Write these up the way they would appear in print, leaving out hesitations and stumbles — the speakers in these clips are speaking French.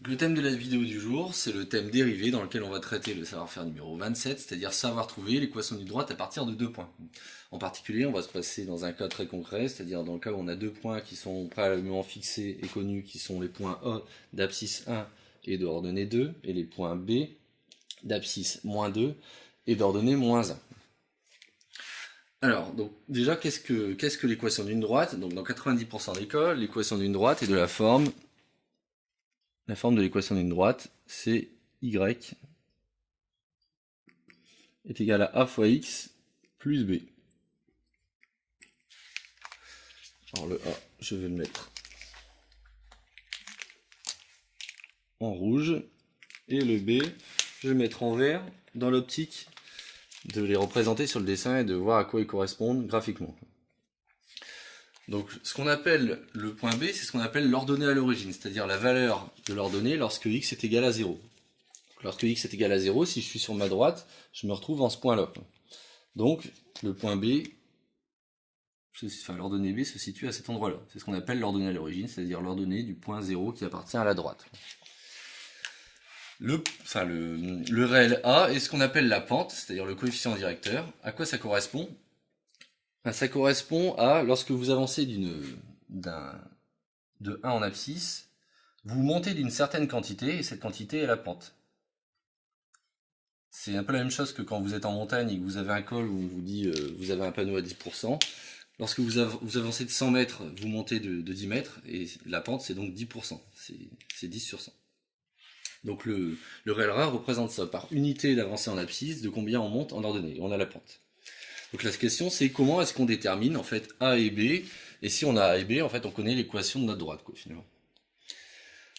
Le thème de la vidéo du jour, c'est le thème dérivé dans lequel on va traiter le savoir-faire numéro 27, c'est-à-dire savoir trouver l'équation d'une droite à partir de deux points. En particulier, on va se passer dans un cas très concret, c'est-à-dire dans le cas où on a deux points qui sont préalablement fixés et connus, qui sont les points A d'abscisse 1 et d'ordonnée 2, et les points B d'abscisse moins 2 et d'ordonnée moins 1. Alors, donc déjà, qu'est-ce que l'équation d'une droite? Donc dans 90% des cas, l'équation d'une droite est de la forme de l'équation d'une droite, c'est y est égal à a fois x plus b. Alors le a, je vais le mettre en rouge, et le b, je vais le mettre en vert, dans l'optique de les représenter sur le dessin et de voir à quoi ils correspondent graphiquement. Donc ce qu'on appelle le point B, c'est ce qu'on appelle l'ordonnée à l'origine, c'est-à-dire la valeur de l'ordonnée lorsque x est égal à 0. Lorsque x est égal à 0, si je suis sur ma droite, je me retrouve en ce point-là. Donc le point B, l'ordonnée B se situe à cet endroit-là. C'est ce qu'on appelle l'ordonnée à l'origine, c'est-à-dire l'ordonnée du point 0 qui appartient à la droite. Le réel A est ce qu'on appelle la pente, c'est-à-dire le coefficient directeur. À quoi ça correspond? Ça correspond à lorsque vous avancez de 1 en abscisse, vous montez d'une certaine quantité, et cette quantité est la pente. C'est un peu la même chose que quand vous êtes en montagne et que vous avez un col où on vous dit vous avez un panneau à 10%. Lorsque vous avancez de 100 mètres, vous montez de 10 mètres, et la pente c'est donc 10%, c'est 10 sur 100. Donc le réel A représente ça par unité d'avancée en abscisse, de combien on monte en ordonnée, on a la pente. Donc la question c'est comment est-ce qu'on détermine en fait A et B, et si on a A et B, en fait on connaît l'équation de notre droite quoi finalement.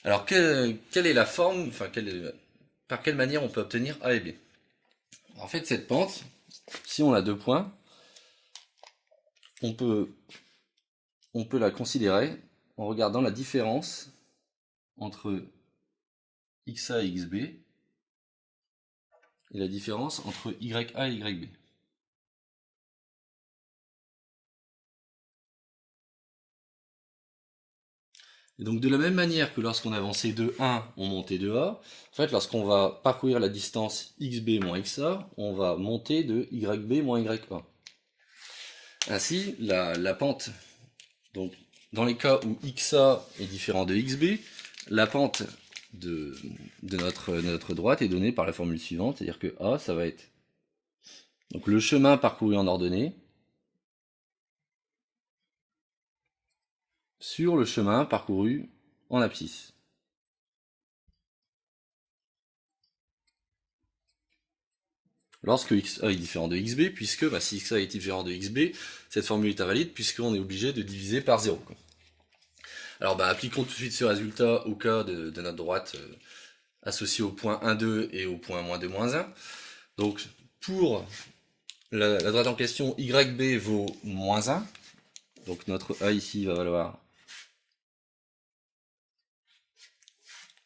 Alors quelle est la forme, par quelle manière on peut obtenir A et B? En fait cette pente, si on a deux points, on peut la considérer en regardant la différence entre xa et xb et la différence entre ya et yb. Et donc de la même manière que lorsqu'on avançait de 1, on montait de A, en fait lorsqu'on va parcourir la distance xb moins xa, on va monter de yb moins ya. Ainsi, la pente, donc dans les cas où xa est différent de xb, la pente de notre droite est donnée par la formule suivante, c'est-à-dire que A, ça va être donc le chemin parcouru en ordonnée sur le chemin parcouru en abscisse. Lorsque xa est différent de xb, puisque si xa est différent de xb, cette formule est invalide puisqu'on est obligé de diviser par 0. Alors appliquons tout de suite ce résultat au cas de notre droite associée au point 1, 2 et au point moins 2, moins 1. Donc pour la droite en question, yb vaut moins 1. Donc notre a ici va valoir,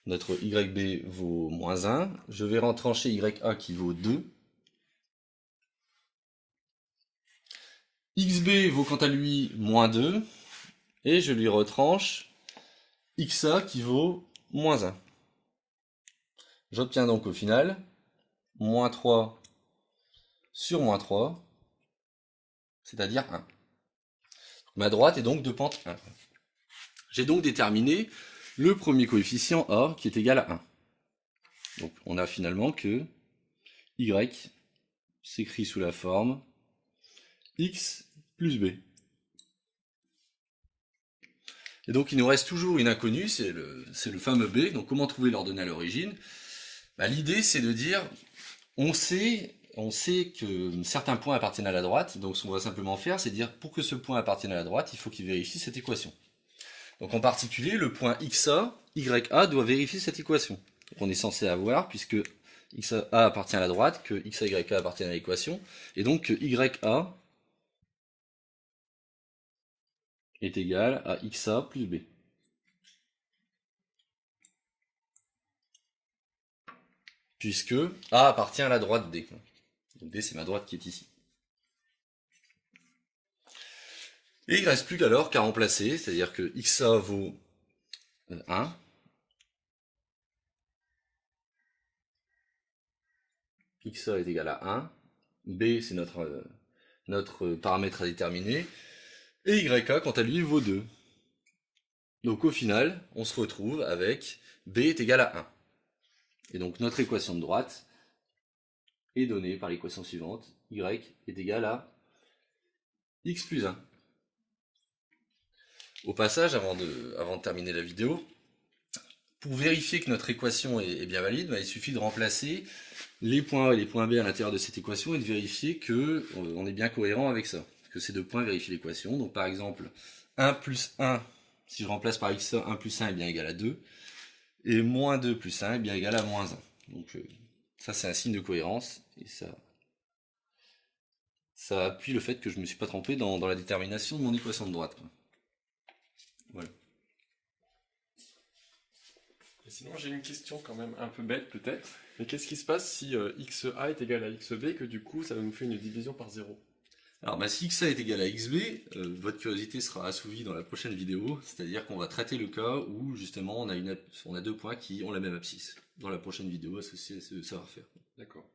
notre yb vaut moins 1. Je vais retrancher ya qui vaut 2. xb vaut quant à lui moins 2. Et je lui retranche xa qui vaut moins 1. J'obtiens donc au final moins 3 sur moins 3, c'est-à-dire 1. Ma droite est donc de pente 1. J'ai donc déterminé le premier coefficient A qui est égal à 1. Donc on a finalement que y s'écrit sous la forme x plus b. Et donc il nous reste toujours une inconnue, c'est le fameux b. Donc comment trouver l'ordonnée à l'origine? L'idée c'est de dire, on sait que certains points appartiennent à la droite, donc ce qu'on va simplement faire, c'est dire pour que ce point appartienne à la droite, il faut qu'il vérifie cette équation. Donc en particulier, le point xa, ya doit vérifier cette équation. Donc on est censé avoir, puisque xa appartient à la droite, que xa, ya appartiennent à l'équation, et donc que ya est égal à xa plus b. Puisque A appartient à la droite D. Donc D c'est ma droite qui est ici. Et il ne reste plus qu'à remplacer, c'est-à-dire que xa vaut 1, xa est égal à 1, b c'est notre paramètre à déterminer, et yk quant à lui vaut 2. Donc au final, on se retrouve avec b est égal à 1. Et donc notre équation de droite est donnée par l'équation suivante, y est égal à x plus 1. Au passage, avant de terminer la vidéo, pour vérifier que notre équation est bien valide, il suffit de remplacer les points A et les points B à l'intérieur de cette équation et de vérifier qu'on est bien cohérent avec ça. Que ces deux points vérifient l'équation. Donc par exemple, 1 plus 1, si je remplace par x, 1 plus 1 est bien égal à 2. Et moins 2 plus 1 est bien égal à moins 1. Donc ça c'est un signe de cohérence. Et ça appuie le fait que je ne me suis pas trompé dans la détermination de mon équation de droite. Voilà. Et sinon, j'ai une question quand même un peu bête peut-être. Mais qu'est-ce qui se passe si xa est égal à xb, que du coup ça nous fait une division par 0? Alors si xa est égal à xb, votre curiosité sera assouvie dans la prochaine vidéo, c'est-à-dire qu'on va traiter le cas où justement on a deux points qui ont la même abscisse. Dans la prochaine vidéo associée à ce savoir-faire. D'accord.